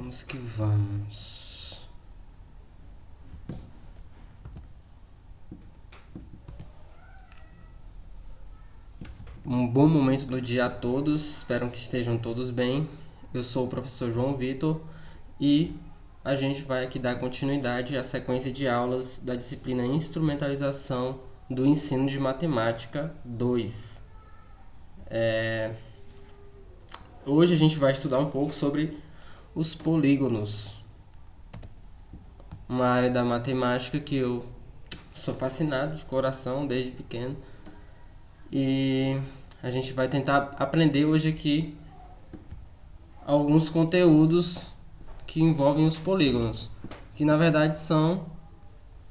Vamos que vamos. Um bom momento do dia a todos, espero que estejam todos bem. Eu sou o professor João Vitor e a gente vai aqui dar continuidade à sequência de aulas da disciplina Instrumentalização do Ensino de Matemática 2. Hoje a gente vai estudar um pouco sobre os polígonos, uma área da matemática que eu sou fascinado de coração desde pequeno. E a gente vai tentar aprender hoje aqui alguns conteúdos que envolvem os polígonos, que na verdade são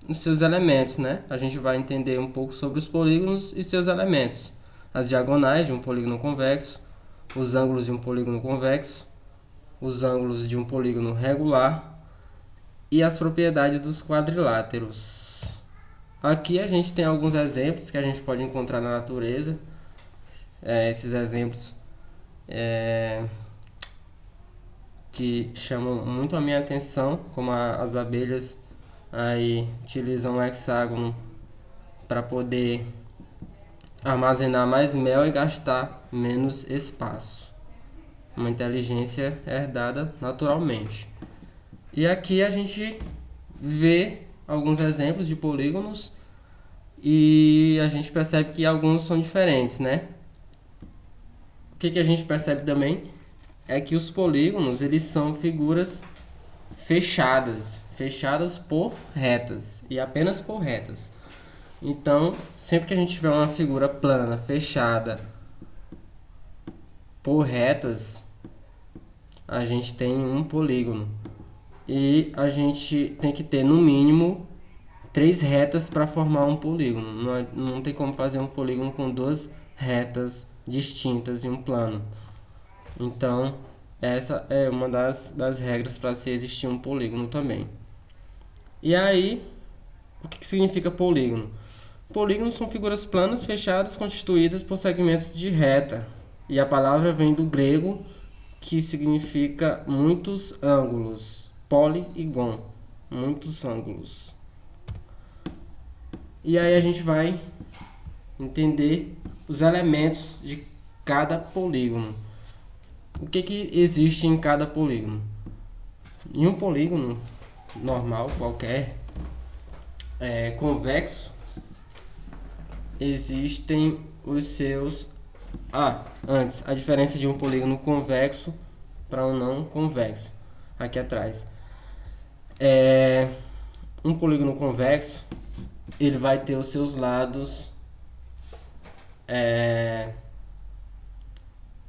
os seus elementos, né? A gente vai entender um pouco sobre os polígonos e seus elementos, as diagonais de um polígono convexo, os ângulos de um polígono convexo, os ângulos de um polígono regular e as propriedades dos quadriláteros. Aqui a gente tem alguns exemplos que a gente pode encontrar na natureza. Esses exemplos que chamam muito a minha atenção, como as abelhas aí utilizam o hexágono para poder armazenar mais mel e gastar menos espaço. Uma inteligência herdada naturalmente. E aqui a gente vê alguns exemplos de polígonos e a gente percebe que alguns são diferentes, né? O que a gente percebe também é que os polígonos, eles são figuras fechadas por retas e apenas por retas. Então, sempre que a gente tiver uma figura plana, fechada por retas, a gente tem um polígono. E a gente tem que ter no mínimo 3 retas para formar um polígono. Não tem como fazer um polígono com 2 retas distintas em um plano. Então, essa é uma das regras para se existir um polígono também. E aí, o que significa polígono? Polígonos são figuras planas fechadas constituídas por segmentos de reta. E a palavra vem do grego, que significa muitos ângulos. Polígon, muitos ângulos. E aí a gente vai entender os elementos de cada polígono. O que existe em cada polígono? Em um polígono normal, qualquer, convexo, existem os seus... antes, a diferença de um polígono convexo para um não convexo. Aqui atrás. Um polígono convexo, ele vai ter os seus lados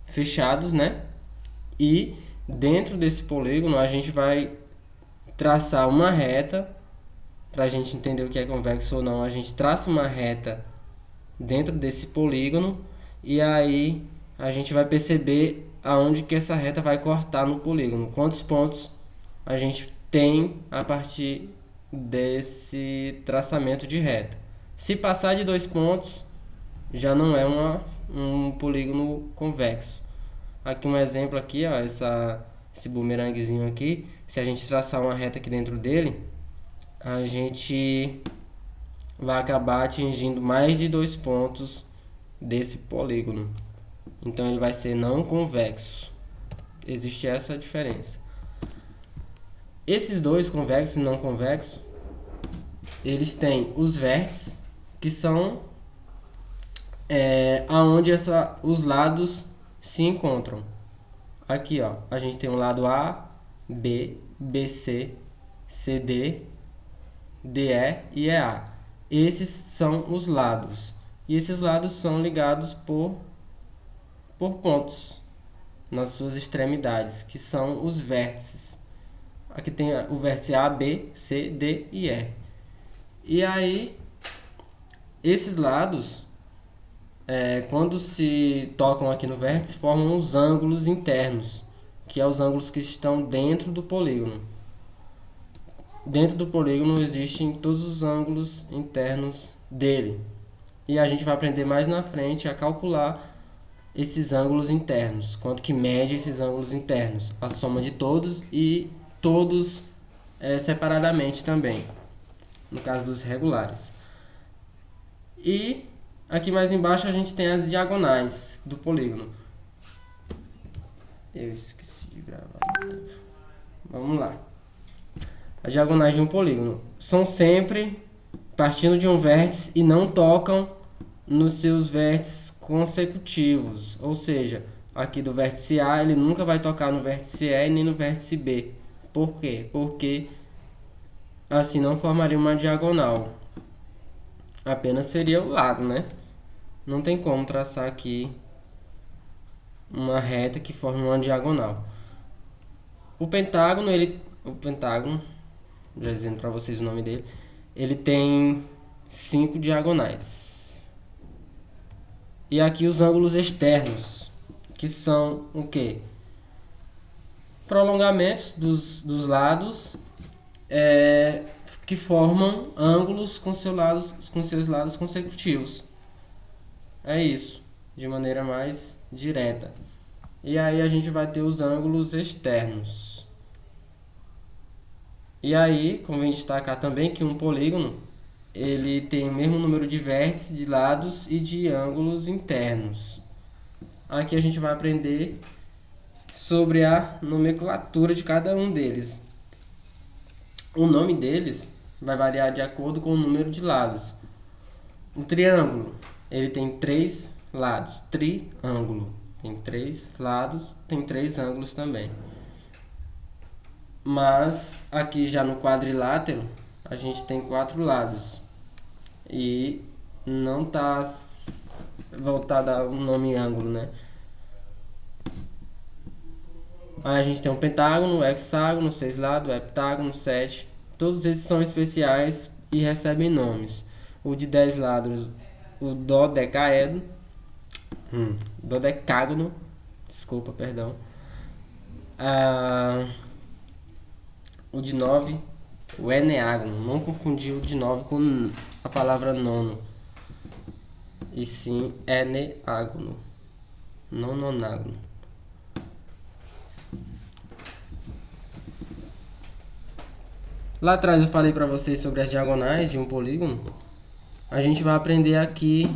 fechados, né? E dentro desse polígono a gente vai traçar uma reta. Para a gente entender o que é convexo ou não, a gente traça uma reta dentro desse polígono e aí a gente vai perceber aonde que essa reta vai cortar no polígono, quantos pontos a gente tem a partir desse traçamento de reta. Se passar de 2 pontos, já não é um polígono convexo. Aqui um exemplo aqui, ó, esse bumeranguezinho aqui, se a gente traçar uma reta aqui dentro dele, a gente vai acabar atingindo mais de 2 pontos desse polígono. Então ele vai ser não convexo. Existe essa diferença. Esses dois, convexo e não convexo, eles têm os vértices, que são aonde os lados se encontram. Aqui, ó, a gente tem o lado A, B, BC, CD, DE e EA. Esses são os lados. E esses lados são ligados por pontos nas suas extremidades, que são os vértices. Aqui tem o vértice A, B, C, D e E. E aí, esses lados, quando se tocam aqui no vértice, formam os ângulos internos, que são os ângulos que estão dentro do polígono. Dentro do polígono existem todos os ângulos internos dele. E a gente vai aprender mais na frente a calcular esses ângulos internos, quanto que mede esses ângulos internos, a soma de todos e todos separadamente também, no caso dos regulares. E aqui mais embaixo a gente tem as diagonais do polígono. Eu esqueci de gravar. Vamos lá. As diagonais de um polígono são sempre partindo de um vértice e não tocam nos seus vértices consecutivos. Ou seja, aqui do vértice A ele nunca vai tocar no vértice E nem no vértice B. Por quê? Porque assim não formaria uma diagonal. Apenas seria o lado, né? Não tem como traçar aqui uma reta que forme uma diagonal. O pentágono, já dizendo para vocês o nome dele, ele tem 5 diagonais. E aqui os ângulos externos, que são o quê? Prolongamentos dos lados que formam ângulos com seus lados consecutivos. É isso, de maneira mais direta. E aí a gente vai ter os ângulos externos. E aí, convém destacar também que um polígono ele tem o mesmo número de vértices, de lados e de ângulos internos. Aqui a gente vai aprender sobre a nomenclatura de cada um deles. O nome deles vai variar de acordo com o número de lados. Um triângulo, ele tem 3 lados. Triângulo tem 3 lados, tem 3 ângulos também. Mas aqui já no quadrilátero a gente tem 4 lados. E não está voltado ao nome ângulo, né? Aí a gente tem um pentágono, o hexágono, 6 lados, o heptágono, 7. Todos esses são especiais e recebem nomes. O de 10 lados, o dodecágono, desculpa, perdão. O de 9, o eneágono. Não confundir o de 9 com a palavra nono. E sim, eneágono. Não nonágono. Lá atrás eu falei para vocês sobre as diagonais de um polígono. A gente vai aprender aqui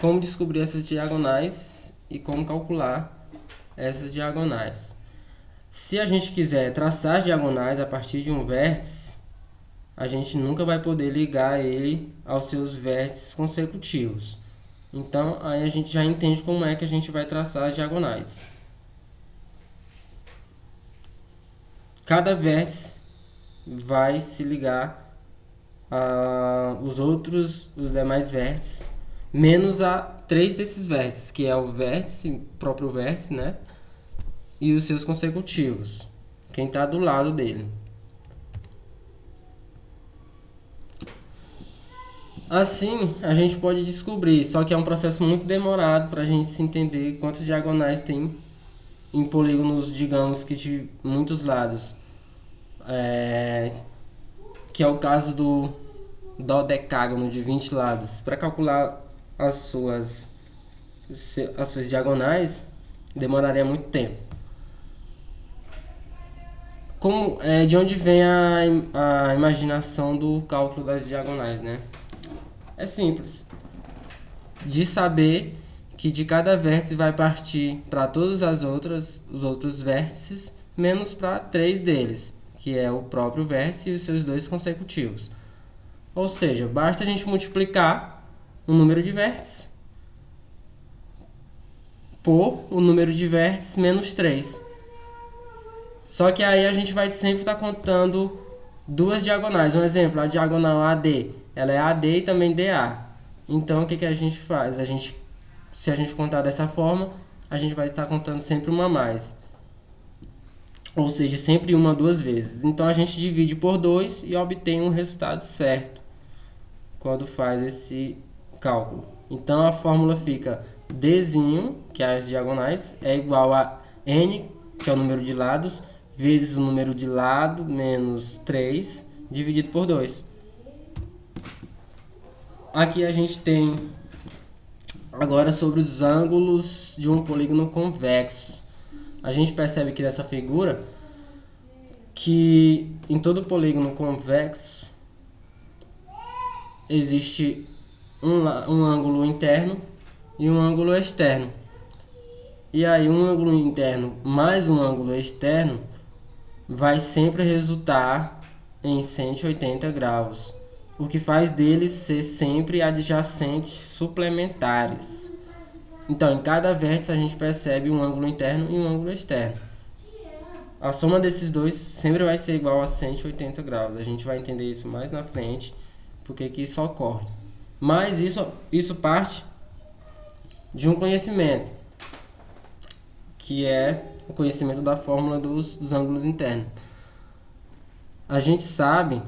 como descobrir essas diagonais e como calcular essas diagonais. Se a gente quiser traçar as diagonais a partir de um vértice, a gente nunca vai poder ligar ele aos seus vértices consecutivos. Então, aí a gente já entende como é que a gente vai traçar as diagonais. Cada vértice vai se ligar os demais vértices, menos a 3 desses vértices, que é o próprio vértice, né? E os seus consecutivos, quem está do lado dele. Assim, a gente pode descobrir, só que é um processo muito demorado para a gente se entender quantas diagonais tem em polígonos, digamos que de muitos lados. Que é o caso do dodecágono de 20 lados. Para calcular as suas diagonais, demoraria muito tempo. De onde vem a imaginação do cálculo das diagonais, né? É simples. De saber que de cada vértice vai partir para todas os outros vértices, menos para 3 deles, que é o próprio vértice e os seus 2 consecutivos. Ou seja, basta a gente multiplicar o número de vértices por o número de vértices menos 3. Só que aí a gente vai sempre estar contando 2 diagonais. Um exemplo, a diagonal AD, ela é AD e também DA. Então, o que a gente faz? Se a gente contar dessa forma, a gente vai estar contando sempre uma a mais. Ou seja, sempre uma 2 vezes. Então, a gente divide por 2 e obtém um resultado certo quando faz esse cálculo. Então, a fórmula fica Dzinho, que é as diagonais, é igual a N, que é o número de lados, vezes o número de lado menos 3, dividido por 2. Aqui a gente tem Agora sobre os ângulos de um polígono convexo. A gente percebe aqui nessa figura que em todo polígono convexo existe um ângulo interno e um ângulo externo. E aí um ângulo interno mais um ângulo externo vai sempre resultar em 180 graus, o que faz deles ser sempre adjacentes suplementares. Então, em cada vértice a gente percebe um ângulo interno e um ângulo externo. A soma desses dois sempre vai ser igual a 180 graus. A gente vai entender isso mais na frente, porque que isso ocorre. Mas isso parte de um conhecimento, que é o conhecimento da fórmula dos ângulos internos. A gente sabe,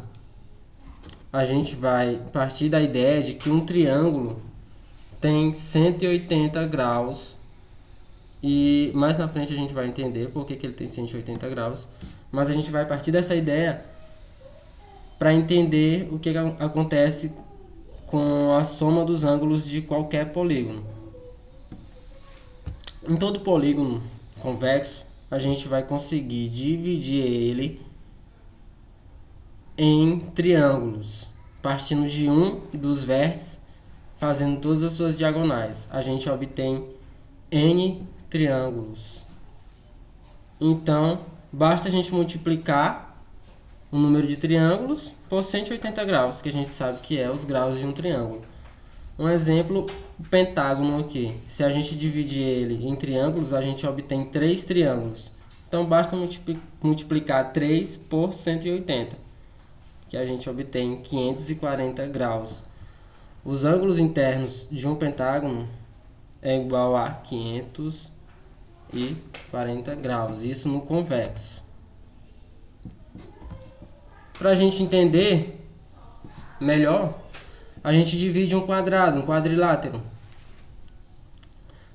a gente vai partir da ideia de que um triângulo tem 180 graus, e mais na frente a gente vai entender por que ele tem 180 graus, mas a gente vai partir dessa ideia para entender o que acontece com a soma dos ângulos de qualquer polígono. Em todo polígono convexo, a gente vai conseguir dividir ele em triângulos, partindo de um dos vértices, fazendo todas as suas diagonais. A gente obtém N triângulos. Então, basta a gente multiplicar o número de triângulos por 180 graus, que a gente sabe que é os graus de um triângulo. Um exemplo, o pentágono aqui. Se a gente dividir ele em triângulos, a gente obtém 3 triângulos. Então, basta multiplicar 3 por 180, que a gente obtém 540 graus. Os ângulos internos de um pentágono é igual a 540 graus. Isso no convexo. Para a gente entender melhor, a gente divide um quadrado, um quadrilátero.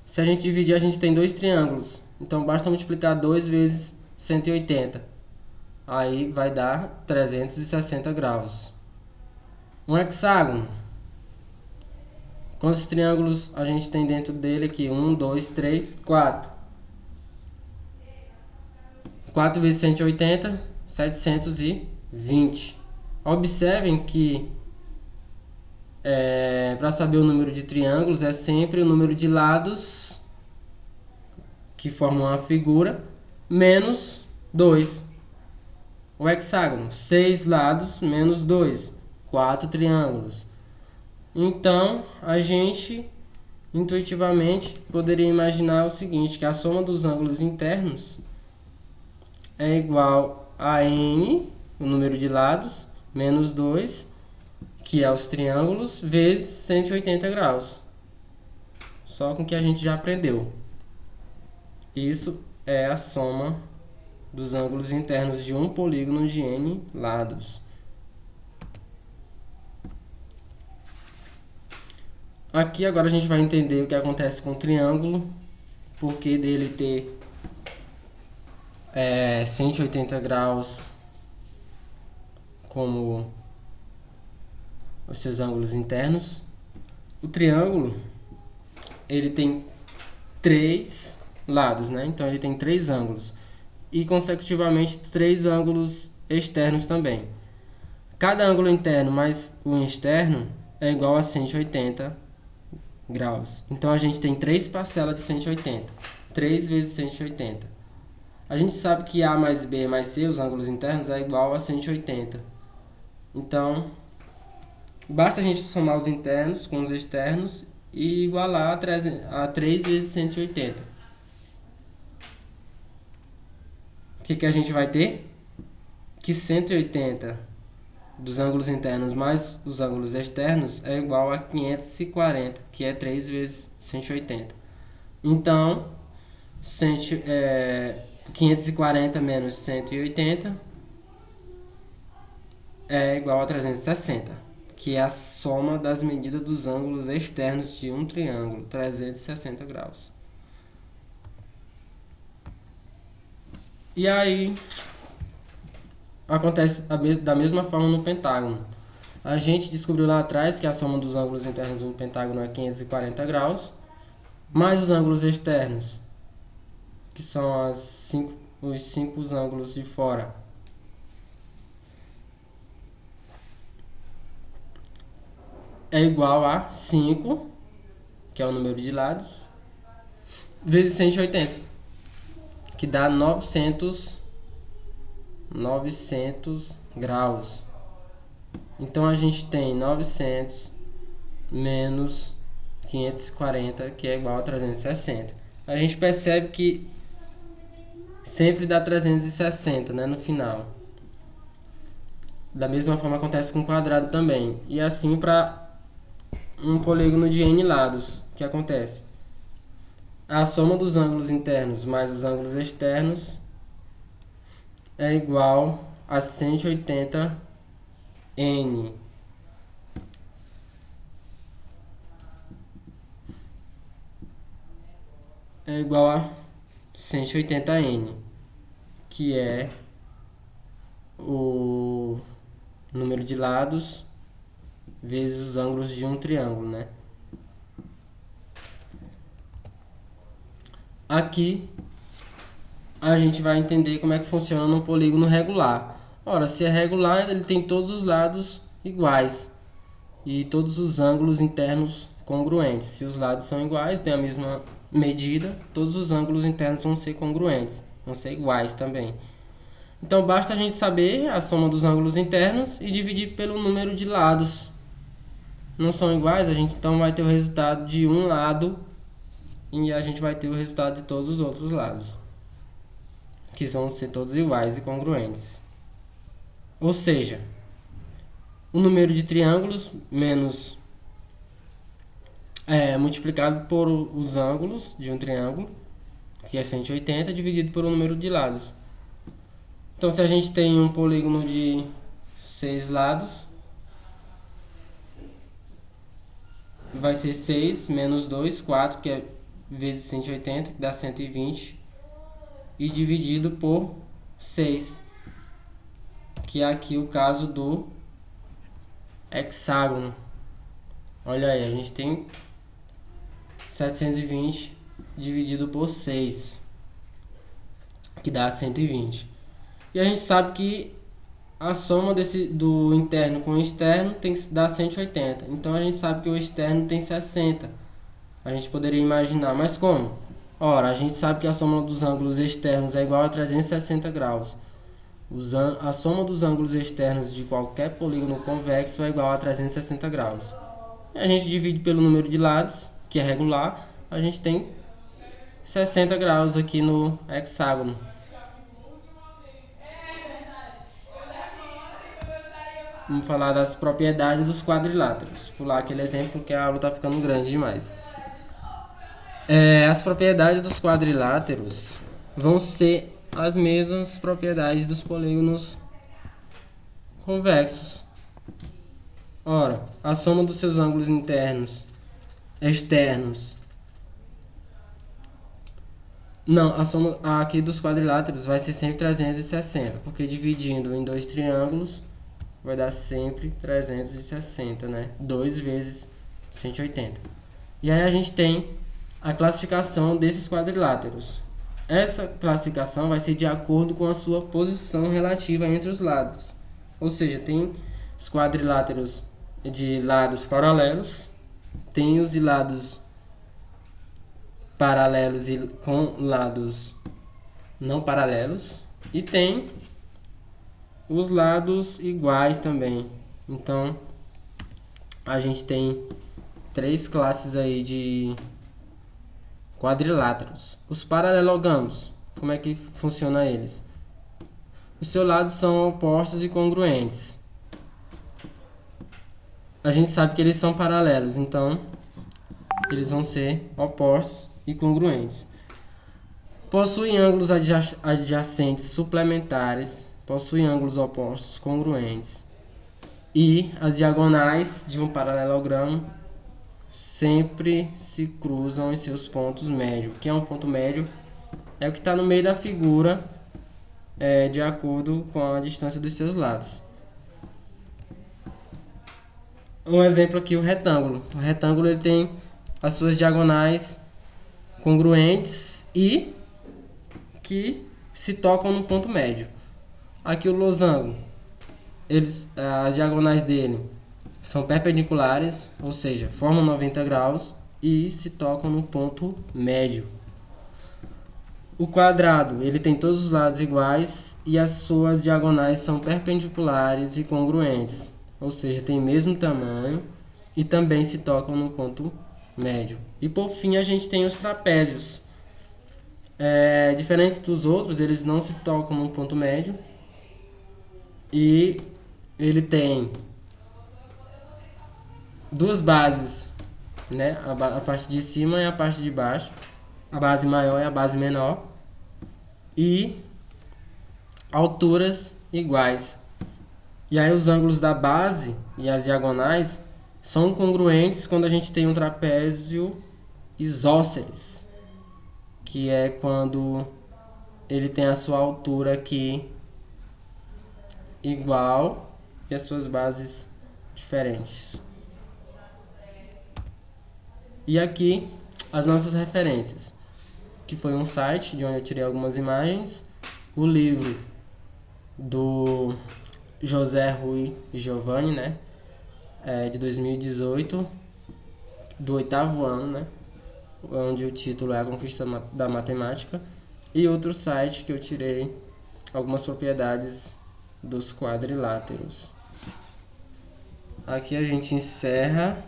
Se a gente dividir, a gente tem 2 triângulos. Então, basta multiplicar 2 vezes 180. Aí vai dar 360 graus. Um hexágono. Quantos triângulos a gente tem dentro dele aqui? 1, 2, 3, 4. 4 vezes 180, 720. Observem que para saber o número de triângulos é sempre o número de lados que formam a figura menos 2. O hexágono, 6 lados menos 2, 4 triângulos. Então, a gente intuitivamente poderia imaginar o seguinte, que a soma dos ângulos internos é igual a N, o número de lados, menos 2, que é os triângulos, vezes 180 graus. Só com o que a gente já aprendeu. Isso é a soma dos ângulos internos de um polígono de N lados. Aqui agora a gente vai entender o que acontece com o triângulo, porque dele ter 180 graus como os seus ângulos internos. O triângulo, ele tem 3 lados, né? Então ele tem 3 ângulos e consecutivamente 3 ângulos externos também. Cada ângulo interno mais o externo é igual a 180 graus. Então a gente tem 3 parcelas de 180. 3 vezes 180. A gente sabe que A mais B mais C, os ângulos internos, é igual a 180. Então, basta a gente somar os internos com os externos e igualar a 3 vezes 180. O que a gente vai ter? Que 180 dos ângulos internos mais os ângulos externos é igual a 540, que é 3 vezes 180. Então, 540 menos 180 é igual a 360, que é a soma das medidas dos ângulos externos de um triângulo, 360 graus. E aí, acontece da mesma forma no pentágono. A gente descobriu lá atrás que a soma dos ângulos internos de um pentágono é 540 graus. mais os ângulos externos, que são os 5 ângulos de fora, é igual a 5, que é o número de lados, vezes 180, que dá 900 graus. Então a gente tem 900 menos 540, que é igual a 360. A gente percebe que sempre dá 360, né, no final. Da mesma forma acontece com o quadrado também. E assim para um polígono de n lados, o que acontece? A soma dos ângulos internos mais os ângulos externos é igual a 180n. É igual a 180n, que é o número de lados vezes os ângulos de um triângulo, né? Aqui a gente vai entender como é que funciona num polígono regular. Ora, se é regular, ele tem todos os lados iguais e todos os ângulos internos congruentes. Se os lados são iguais, tem a mesma medida, todos os ângulos internos vão ser congruentes, vão ser iguais também. Então basta a gente saber a soma dos ângulos internos e dividir pelo número de lados. Não são iguais, a gente então vai ter o resultado de um lado e a gente vai ter o resultado de todos os outros lados, que vão ser todos iguais e congruentes. Ou seja, o número de triângulos menos multiplicado por os ângulos de um triângulo, que é 180, dividido pelo número de lados. Então, se a gente tem um polígono de 6 lados, vai ser 6 menos 2, 4, que é vezes 180, que dá 120, e dividido por 6, que é aqui o caso do hexágono. Olha aí, a gente tem 720 dividido por 6, que dá 120. E a gente sabe que a soma do interno com o externo tem que dar 180. Então a gente sabe que o externo tem 60. A gente poderia imaginar, mas como? Ora, a gente sabe que a soma dos ângulos externos é igual a 360 graus. A soma dos ângulos externos de qualquer polígono convexo é igual a 360 graus. A gente divide pelo número de lados, que é regular, a gente tem 60 graus aqui no hexágono. Vamos falar das propriedades dos quadriláteros. Pular aquele exemplo porque a aula está ficando grande demais. As propriedades dos quadriláteros vão ser as mesmas propriedades dos polígonos convexos. Ora, a soma dos seus ângulos externos. Não, a soma aqui dos quadriláteros vai ser sempre 360, porque dividindo em dois triângulos vai dar sempre 360, né? 2 vezes 180. E aí a gente tem a classificação desses quadriláteros. Essa classificação vai ser de acordo com a sua posição relativa entre os lados. Ou seja, tem os quadriláteros de lados paralelos, tem os de lados paralelos e com lados não paralelos, e tem os lados iguais também. Então a gente tem 3 classes aí de quadriláteros. Os paralelogramos, como é que funciona eles? Os seus lados são opostos e congruentes. A gente sabe que eles são paralelos, então eles vão ser opostos e congruentes. Possuem ângulos adjacentes suplementares, possuem ângulos opostos congruentes. E as diagonais de um paralelogramo sempre se cruzam em seus pontos médios. O que é um ponto médio? É o que está no meio da figura, de acordo com a distância dos seus lados. Um exemplo aqui, o retângulo. O retângulo ele tem as suas diagonais congruentes e que se tocam no ponto médio. Aqui o losango, as diagonais dele são perpendiculares, ou seja, formam 90 graus e se tocam no ponto médio. O quadrado, ele tem todos os lados iguais e as suas diagonais são perpendiculares e congruentes, ou seja, tem o mesmo tamanho e também se tocam no ponto médio. E por fim a gente tem os trapézios. Diferentes dos outros, eles não se tocam no ponto médio e ele tem duas bases, né? A parte de cima e a parte de baixo, a base maior e a base menor, e alturas iguais. E aí os ângulos da base e as diagonais são congruentes quando a gente tem um trapézio isósceles, que é quando ele tem a sua altura aqui igual e as suas bases diferentes. E aqui as nossas referências, que foi um site de onde eu tirei algumas imagens, o livro do José Rui Giovanni, né, de 2018, do 8º ano, né, onde o título é A Conquista da Matemática, e outro site que eu tirei algumas propriedades dos quadriláteros. Aqui a gente encerra